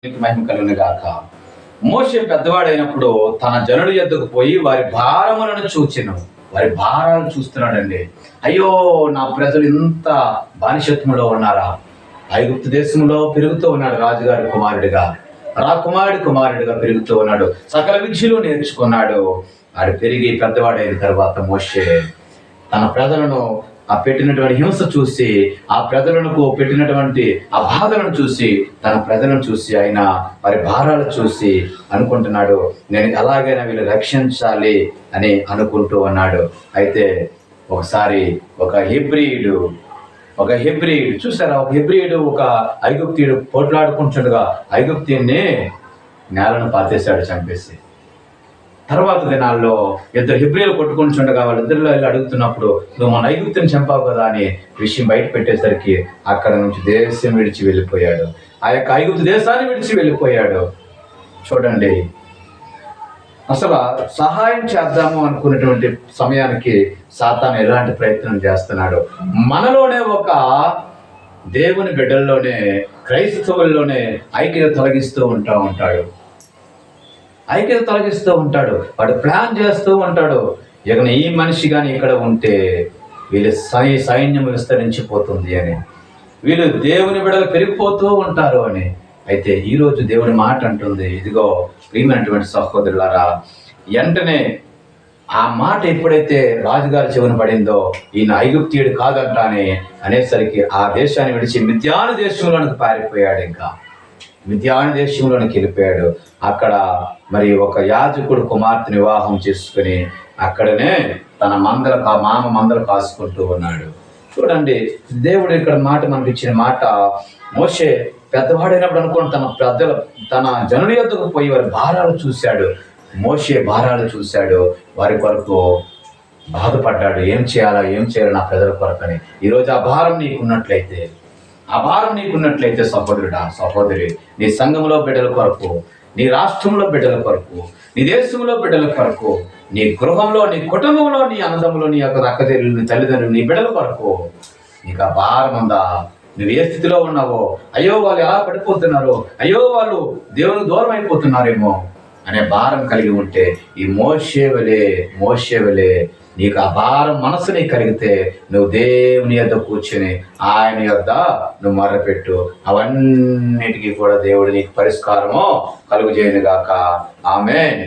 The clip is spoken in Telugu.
మహిమ కలుగును గాక. మోషే పెద్దవాడైనప్పుడు తన జనుల యొద్దకు పోయి వారి భారములను చూచెను. వారి భారాలు చూస్తున్నాడండి. అయ్యో, నా ప్రజలు ఇంత బానిసత్వంలో ఉన్నారా? ఐగుప్తు దేశంలో పెరుగుతూ ఉన్నాడు రాజుగారి కుమారుడిగా, కుమారుడిగా పెరుగుతూ ఉన్నాడు. సకల విద్యలు నేర్చుకున్నాడు. వాడు పెరిగి పెద్దవాడైన తర్వాత మోషే తన ప్రజలను పెట్టినటువంటి హింస చూసి, ఆ ప్రజలకు పెట్టినటువంటి ఆ బాధలను చూసి, తన ప్రజలను చూసి, ఆయన వారి భారాలు చూసి అనుకుంటున్నాడు, నేను ఎలాగైనా వీళ్ళు రక్షించాలి అని అనుకుంటూ ఉన్నాడు. అయితే ఒకసారి ఒక హెబ్రీయుడు చూసారా, ఒక హెబ్రీయుడు ఒక ఐగుప్తీయుడు పోట్లాడుకుంటుండగా ఐగుప్తీయుడిని నేలను పాతేశాడు, చంపేసి. తర్వాత దినాల్లో ఇద్దరు హెబ్రీయులు కొట్టుకుంటుండగా వాళ్ళిద్దరిలో వెళ్ళి అడుగుతున్నప్పుడు, నువ్వు మన ఐగుప్తుని చంపావు కదా అని విషయం బయట పెట్టేసరికి అక్కడ నుంచి దేశం విడిచి వెళ్ళిపోయాడు. ఆ యొక్క ఐగుప్తు దేశాన్ని విడిచి వెళ్ళిపోయాడు. చూడండి, అసలు సహాయం చేద్దాము అనుకునేటువంటి సమయానికి సాతాను ఎలాంటి ప్రయత్నం చేస్తున్నాడు. మనలోనే ఒక దేవుని బిడ్డల్లోనే, క్రైస్తవుల్లోనే ఐక్యత తొలగిస్తూ ఉంటాడు. వాడు ప్లాన్ చేస్తూ ఉంటాడు, ఇక ఈ మనిషి కానీ ఇక్కడ ఉంటే వీళ్ళ సైన్యం విస్తరించిపోతుంది అని, వీళ్ళు దేవుని బిడ్డలు పెరిగిపోతూ ఉంటారు అని. అయితే ఈరోజు దేవుని మాట అంటుంది, ఇదిగో ప్రియమైనటువంటి సహోదరులారా, వెంటనే ఆ మాట ఎప్పుడైతే రాజుగారి చెవిన పడిందో, ఈయన ఐగుప్తీయుడు కాదంట అని అనేసరికి ఆ దేశాన్ని విడిచి మిద్యాను దేశంలోనికి పారిపోయాడు. ఇంకా మిద్యాను దేశంలోనికి వెళ్ళిపోయాడు. అక్కడ మరి ఒక యాజకుడు కుమార్తెను వివాహం చేసుకుని అక్కడనే తన మామ మందలు కాసుకుంటూ ఉన్నాడు. చూడండి, దేవుడు ఇక్కడ మాట మనకి ఇచ్చిన మాట, మోషే పెద్దవాడైనప్పుడు అనుకోండి తన జనుల యొద్దకు పోయి వారి భారాలు చూశాడు. మోషే భారాలు చూశాడు, వారి కొరకు బాధపడ్డాడు. ఏం చేయాలి నా ప్రజల కొరకని. ఈరోజు ఆ భారం నీకున్నట్లయితే సహోదరుడా, సహోదరి, నీ సంఘంలో బిడ్డల కొరకు, నీ రాష్ట్రంలో బిడ్డల కొరకు, నీ దేశంలో బిడ్డల కొరకు, నీ గృహంలో, నీ కుటుంబంలో, నీ అన్నదమ్ములో, నీ యొక్క అక్క చెల్లెలు, నీ తల్లిదండ్రులు, నీ బిడ్డల కొరకు నీకు ఆ భారం ఉందా? నువ్వు ఏ స్థితిలో ఉన్నావో, అయ్యో వాళ్ళు ఎలా పడిపోతున్నారో, అయ్యో వాళ్ళు దేవునికి దూరం అయిపోతున్నారేమో అనే భారం కలిగి ఉంటే, ఈ మోషే వలె నీకు ఆ భారం మనసు నీకు కలిగితే, నువ్వు దేవుని యొద్ద కూర్చొని ఆయన యొద్ద నువ్వు మొర్రపెట్టు. అవన్నిటికీ కూడా దేవుడు నీకు పరిష్కారము కలుగజేయును గాక. ఆమేన్.